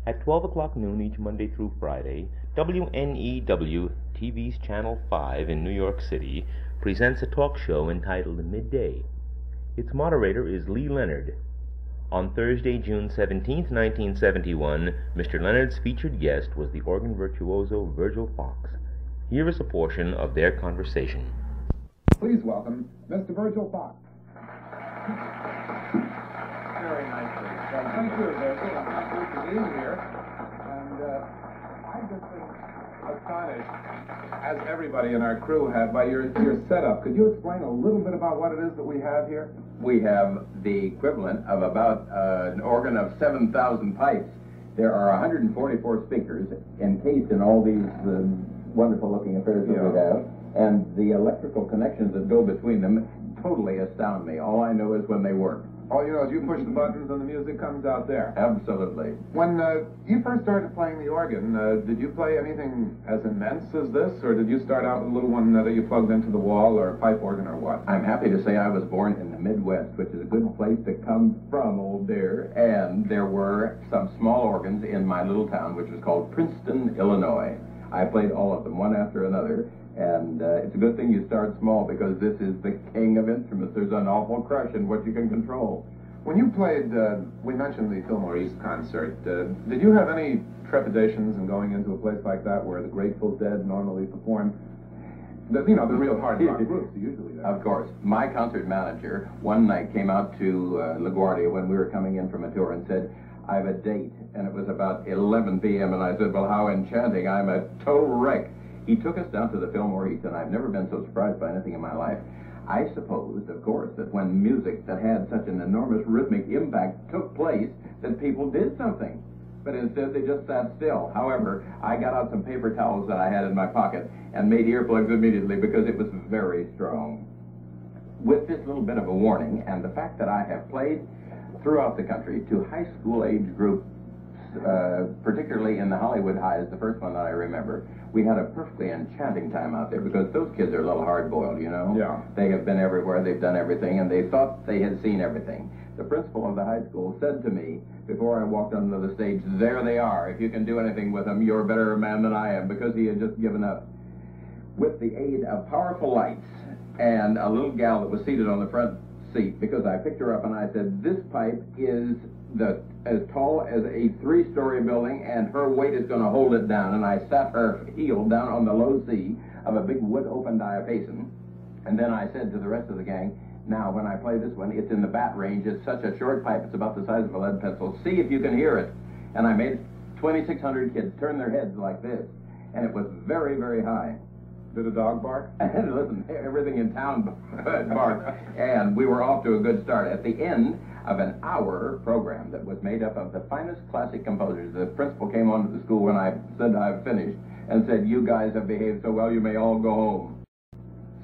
At 12 o'clock noon each Monday through Friday, WNEW TV's Channel 5 in New York City presents a talk show entitled Midday. Its moderator is Lee Leonard. On Thursday, June 17, 1971, Mr. Leonard's featured guest was the organ virtuoso Virgil Fox. Here is a portion of their conversation. Please welcome Mr. Virgil Fox. Very nicely. Thank you, Virgil. I'm happy to be here. And I've just been astonished, as everybody in our crew have, by your setup. Could you explain a little bit about what it is that we have here? We have the equivalent of about an organ of 7,000 pipes. There are 144 speakers encased in all these wonderful-looking affairs that we have, and the electrical connections that go between them totally astound me. All I know is when they work. All you know is you push the buttons and the music comes out there. Absolutely. When you first started playing the organ, did you play anything as immense as this, or did you start out with a little one that you plugged into the wall, or a pipe organ, or what? I'm happy to say I was born in the Midwest, which is a good place to come from, old dear, and there were some small organs in my little town, which was called Princeton, Illinois. I played all of them, one after another, and it's a good thing you start small, because this is the king of instruments. There's an awful crush in what you can control. When you played, we mentioned the Fillmore East concert, did you have any trepidations in going into a place like that where the Grateful Dead normally perform? The real hard rock groups usually do. Of course. My concert manager one night came out to LaGuardia when we were coming in from a tour and said, "I have a date," and it was about 11 p.m., and I said, "Well, how enchanting. I'm a total wreck." He took us down to the Fillmore East, and I've never been so surprised by anything in my life. I supposed, of course, that when music that had such an enormous rhythmic impact took place, that people did something. But instead, they just sat still. However, I got out some paper towels that I had in my pocket and made earplugs immediately because it was very strong. With this little bit of a warning, and the fact that I have played throughout the country to high school age groups, particularly in the Hollywood Highs, the first one that I remember, we had a perfectly enchanting time out there because those kids are a little hard-boiled, you know? Yeah. They have been everywhere, they've done everything, and they thought they had seen everything. The principal of the high school said to me, before I walked onto the stage, "There they are. If you can do anything with them, you're a better man than I am," because he had just given up. With the aid of powerful lights and a little gal that was seated on the front seat, because I picked her up and I said, "This pipe is as tall as a 3-story building, and her weight is going to hold it down." And I sat her heel down on the low C of a big wood open diapason. And then I said to the rest of the gang, "Now, when I play this one, it's in the bat range. It's such a short pipe. It's about the size of a lead pencil. See if you can hear it." And I made 2,600 kids turn their heads like this. And it was very, very high. Did a dog bark? And listen, everything in town barked. And we were off to a good start. At the end of an hour program that was made up of the finest classic composers, the principal came on to the school when I said I've finished and said, "You guys have behaved so well, you may all go home."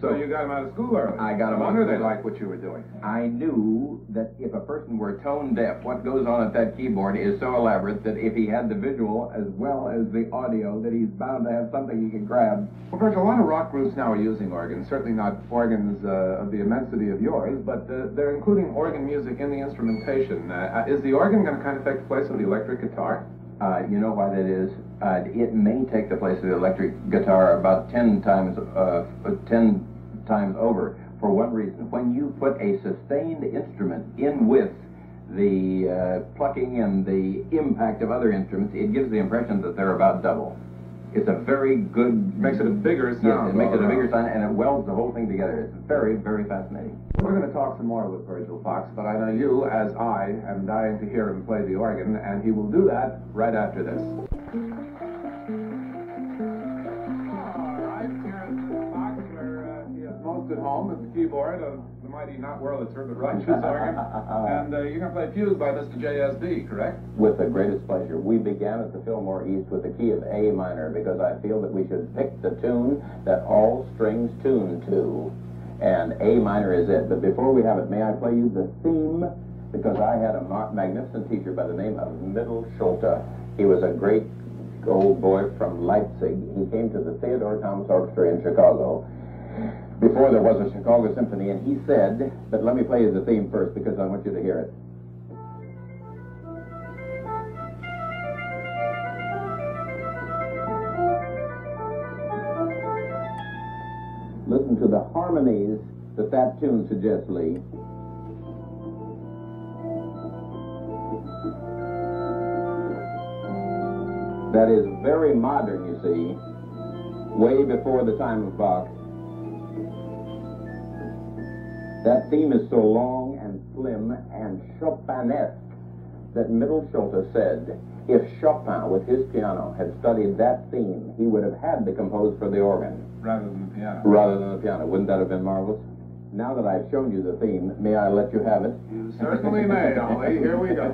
So you got them out of school early? I got them out of school. school. They liked what you were doing. I knew that if a person were tone deaf, what goes on at that keyboard is so elaborate that if he had the visual as well as the audio, that he's bound to have something he can grab. Well, Virgil, a lot of rock groups now are using organs, certainly not organs of the immensity of yours, but they're including organ music in the instrumentation. Is the organ going to kind of take the place of the electric guitar? You know why that is? It may take the place of the electric guitar about 10 times over, for one reason. When you put a sustained instrument in with the plucking and the impact of other instruments, it gives the impression that they're about double. It's a very good... Makes it a bigger sound. Yes, it makes it a bigger sound, and it welds the whole thing together. It's very, very fascinating. We're going to talk some more with Virgil Fox, but I know you, as I, am dying to hear him play the organ, and he will do that right after this. At home is the keyboard of the mighty Not Wurlitzer, but Rogers organ. And you're going to play Fused by Mr. JSD, correct? With the greatest pleasure. We began at the Fillmore East with the key of A minor because I feel that we should pick the tune that all strings tune to. And A minor is it. But before we have it, may I play you the theme? Because I had a magnificent teacher by the name of Middle Schulte. He was a great old boy from Leipzig. He came to the Theodore Thomas Orchestra in Chicago before there was a Chicago Symphony, and he said, but let me play you the theme first because I want you to hear it. listen to the harmonies that that tune suggests, Lee. That is very modern, you see, way before the time of Bach. That theme is so long and slim and Chopinesque that Middle-Schulte said if Chopin, with his piano, had studied that theme, he would have had to compose for the organ. Rather than the piano. Rather than the piano. Wouldn't that have been marvelous? Now that I've shown you the theme, may I let you have it? You certainly may, Ollie. Here we go.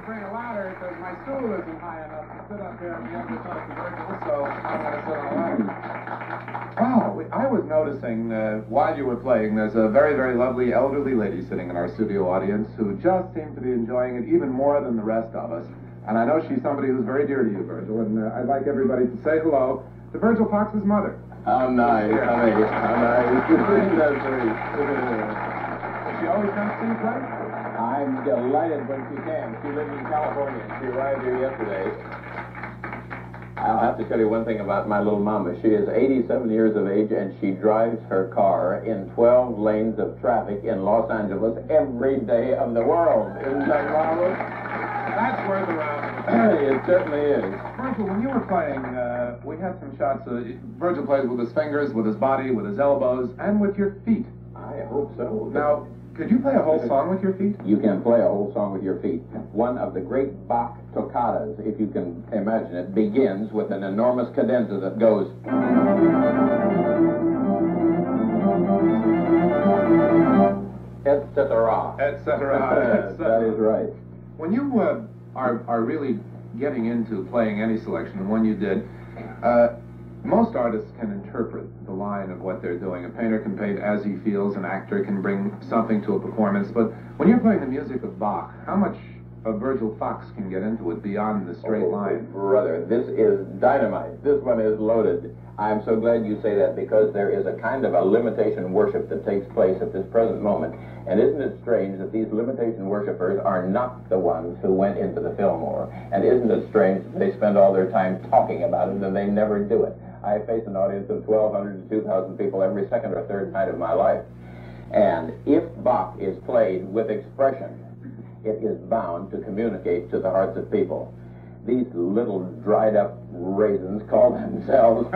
Bring a ladder because my stool isn't high enough to sit up there and be able to talk to Virgil, so I'm going to sit on a ladder. Wow, I was noticing while you were playing, there's a very, very lovely elderly lady sitting in our studio audience who just seemed to be enjoying it even more than the rest of us. And I know she's somebody who's very dear to you, Virgil, and I'd like everybody to say hello to Virgil Fox's mother. How nice, honey. How nice. That's very... Does she always come to see you play? I'm delighted when she can. She lives in California. She arrived here yesterday. I'll have to tell you one thing about my little mama. She is 87 years of age, and she drives her car in 12 lanes of traffic in Los Angeles every day of the world. Isn't that marvelous? That's worth a round. It certainly is. Virgil, when you were playing, we had some shots. Virgil plays with his fingers, with his body, with his elbows, and with your feet. I hope so. Now, could you play a whole song with your feet? You can play a whole song with your feet. One of the great Bach toccatas, if you can imagine it, begins with an enormous cadenza that goes... etc. Etc. That is right. When you are really getting into playing any selection, and when you did, most artists can interpret the line of what they're doing. A painter can paint as he feels, an actor can bring something to a performance, but when you're playing the music of Bach, how much of Virgil Fox can get into it beyond the straight line? Brother, this is dynamite. This one is loaded. I'm so glad you say that, because there is a kind of a limitation worship that takes place at this present moment. And isn't it strange that these limitation worshipers are not the ones who went into the Fillmore? And isn't it strange that they spend all their time talking about it and they never do it? I face an audience of 1,200 to 2,000 people every second or third night of my life. And if Bach is played with expression, it is bound to communicate to the hearts of people. These little dried-up raisins call themselves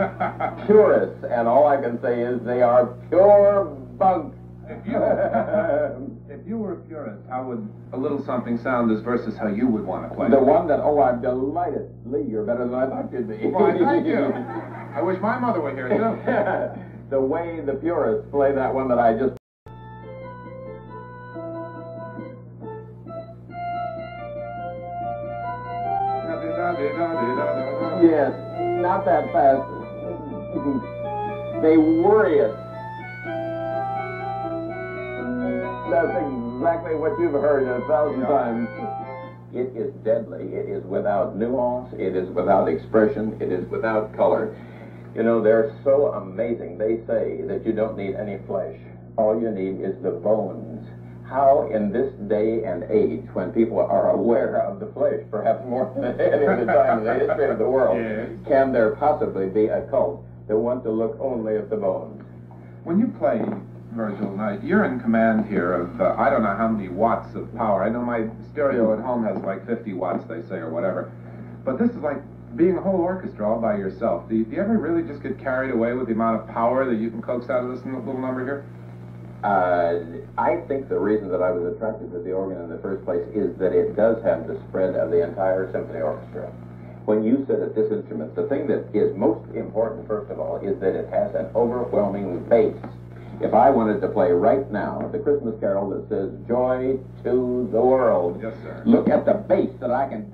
purists, and all I can say is they are pure bunk. If you were a purist, how would a little something sound as versus how you would want to play? The one that, oh, I'm delighted. Lee, you're better than I thought you'd be. Why, thank you. I wish my mother were here, too. The way the purists play that one that I just... Yes, not that fast. They worry us. That's exactly what you've heard 1,000 times. It is deadly. It is without nuance. It is without expression. It is without color. You know, they're so amazing. They say that you don't need any flesh. All you need is the bones. How in this day and age, when people are aware of the flesh, perhaps more than any other time in the history of the world, yes, can there possibly be a cult that want to look only at the bones? When you play, Virgil, now, you're in command here of, I don't know how many watts of power. I know my stereo at home has like 50 watts, they say, or whatever. But this is like being a whole orchestra all by yourself. Do you ever really just get carried away with the amount of power that you can coax out of this little number here? I think the reason that I was attracted to the organ in the first place is that it does have the spread of the entire symphony orchestra. When you sit at this instrument, the thing that is most important, first of all, is that it has an overwhelming bass. If I wanted to play right now the Christmas carol that says, "Joy to the World," yes, sir, look at the bass that I can...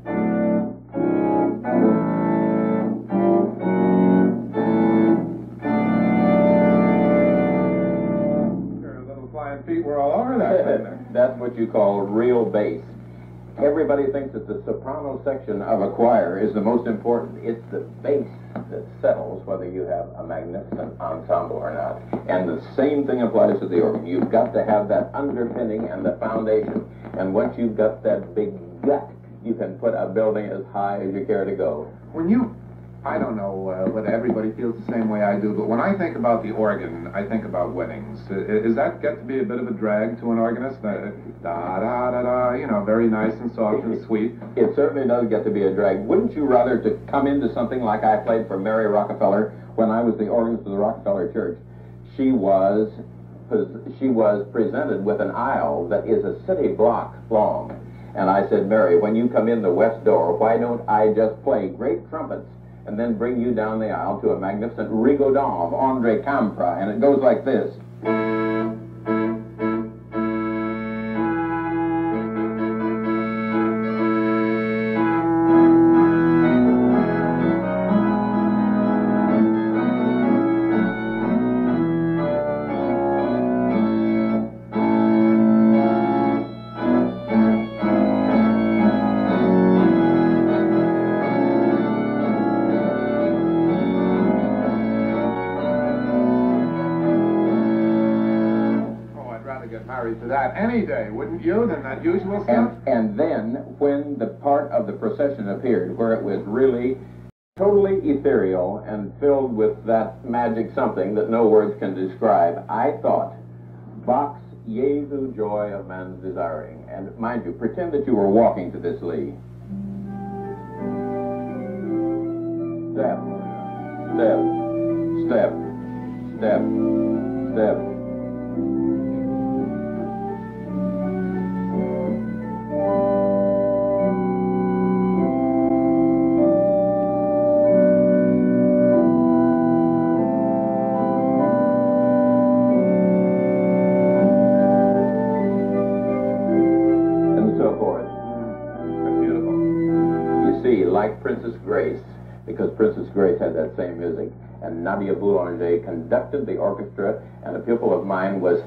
Feet were all over that thing there. That's what you call real bass. Everybody thinks that the soprano section of a choir is the most important. It's the bass that settles whether you have a magnificent ensemble or not. And the same thing applies to the organ. You've got to have that underpinning and the foundation. And once you've got that big gut, you can put a building as high as you care to go. When you... I don't know whether everybody feels the same way I do, but when I think about the organ, I think about weddings. Does that get to be a bit of a drag to an organist? Da-da-da-da, you know, very nice and soft and sweet. It certainly does get to be a drag. Wouldn't you rather to come into something like I played for Mary Rockefeller when I was the organist of the Rockefeller Church? She was presented with an aisle that is a city block long. And I said, "Mary, when you come in the west door, why don't I just play great trumpets and then bring you down the aisle to a magnificent rigodon of Andre Campra," and it goes like this. To that any day, wouldn't you, than that usual stuff? And then, when the part of the procession appeared, where it was really totally ethereal and filled with that magic something that no words can describe, I thought, Bach's Jesu joy of man's desiring. And mind you, pretend that you were walking to this, Lee. Step, step, step, step, step. Like Princess Grace, because Princess Grace had that same music, and Nadia Boulanger conducted the orchestra, and a pupil of mine was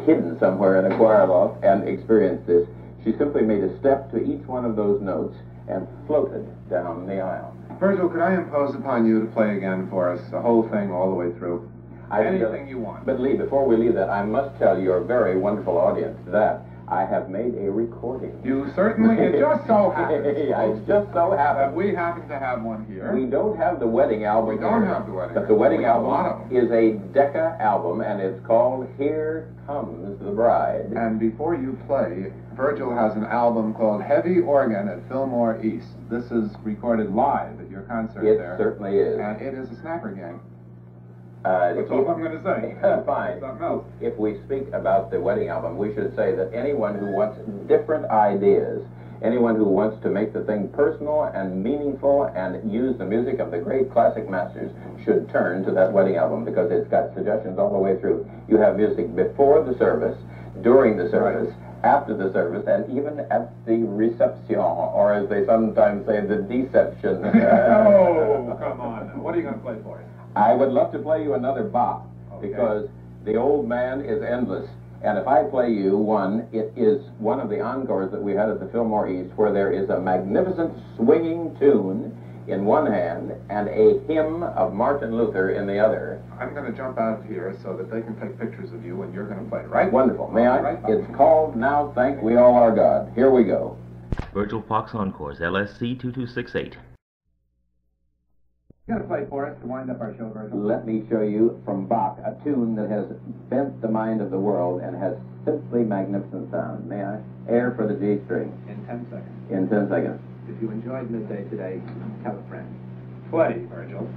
hidden somewhere in a choir loft and experienced this. She simply made a step to each one of those notes and floated down the aisle. Virgil, could I impose upon you to play again for us, the whole thing all the way through? Anything you want. But Lee, before we leave that, I must tell your very wonderful audience that I have made a recording. You certainly, it just so happens. It just so that happens. we happen to have one here. We don't have the wedding album. We don't here, have the wedding but the album. wedding We have a lot of album them. is a Decca album, and it's called Here Comes the Bride. And before you play, Virgil has an album called Heavy Organ at Fillmore East. This is recorded live at your concert It there. certainly is. And it is a snapper gang. That's That's all I'm going to say. Fine. Something else. If we speak about the wedding album, we should say that anyone who wants different ideas, anyone who wants to make the thing personal and meaningful and use the music of the great classic masters should turn to that wedding album, because it's got suggestions all the way through. You have music before the service, during the service, after the service, and even at the reception, or as they sometimes say, the deception. Oh, come on now. What are you going to play for us? I would love to play you another Bach, Okay. because the old man is endless. And if I play you one, it is one of the encores that we had at the Fillmore East, where there is a magnificent swinging tune in one hand and a hymn of Martin Luther in the other. I'm going to jump out of here so that they can take pictures of you and you're going to play, right? Wonderful. May I? Right. It's called Now Thank We All Our God. Here we go. Virgil Fox Encores, LSC 2268. You got to play for us to wind up our show, Virgil. Let me show you from Bach a tune that has bent the mind of the world and has simply magnificent sound. May I? Air for the G string. In 10 seconds. In 10 seconds. If you enjoyed Midday today, tell a friend. Play, Virgil.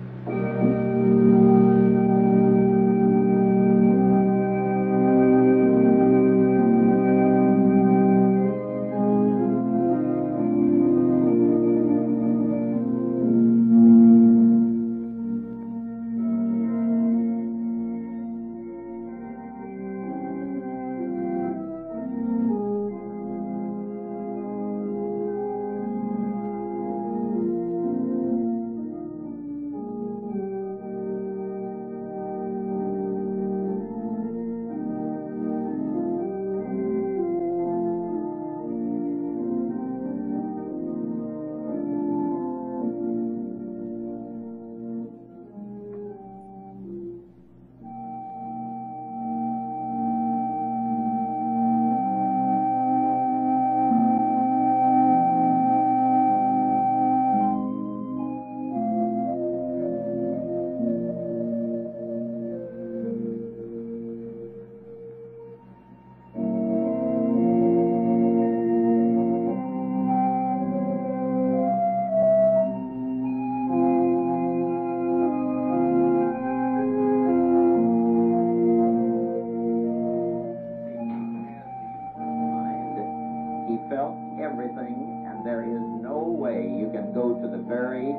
He felt everything, and there is no way you can go to the very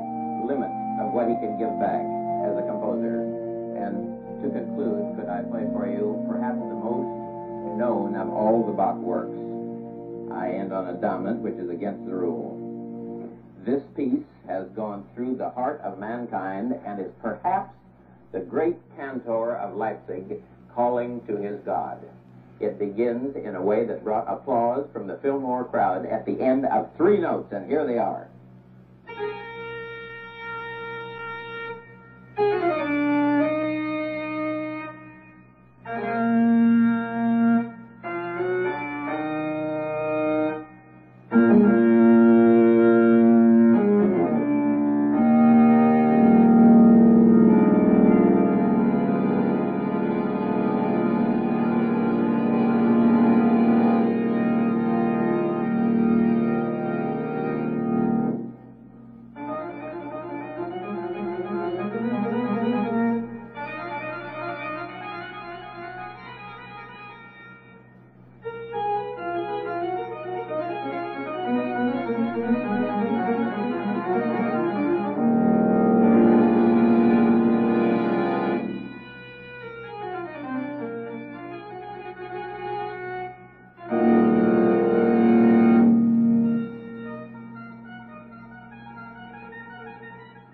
limit of what he can give back as a composer. And to conclude, could I play for you perhaps the most known of all the Bach works? I end on a dominant, which is against the rule. This piece has gone through the heart of mankind and is perhaps the great cantor of Leipzig calling to his God. It begins in a way that brought applause from the Fillmore crowd at the end of 3 notes, and here they are.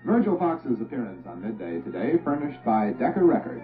Virgil Fox's appearance on Midday today, furnished by Decca Records.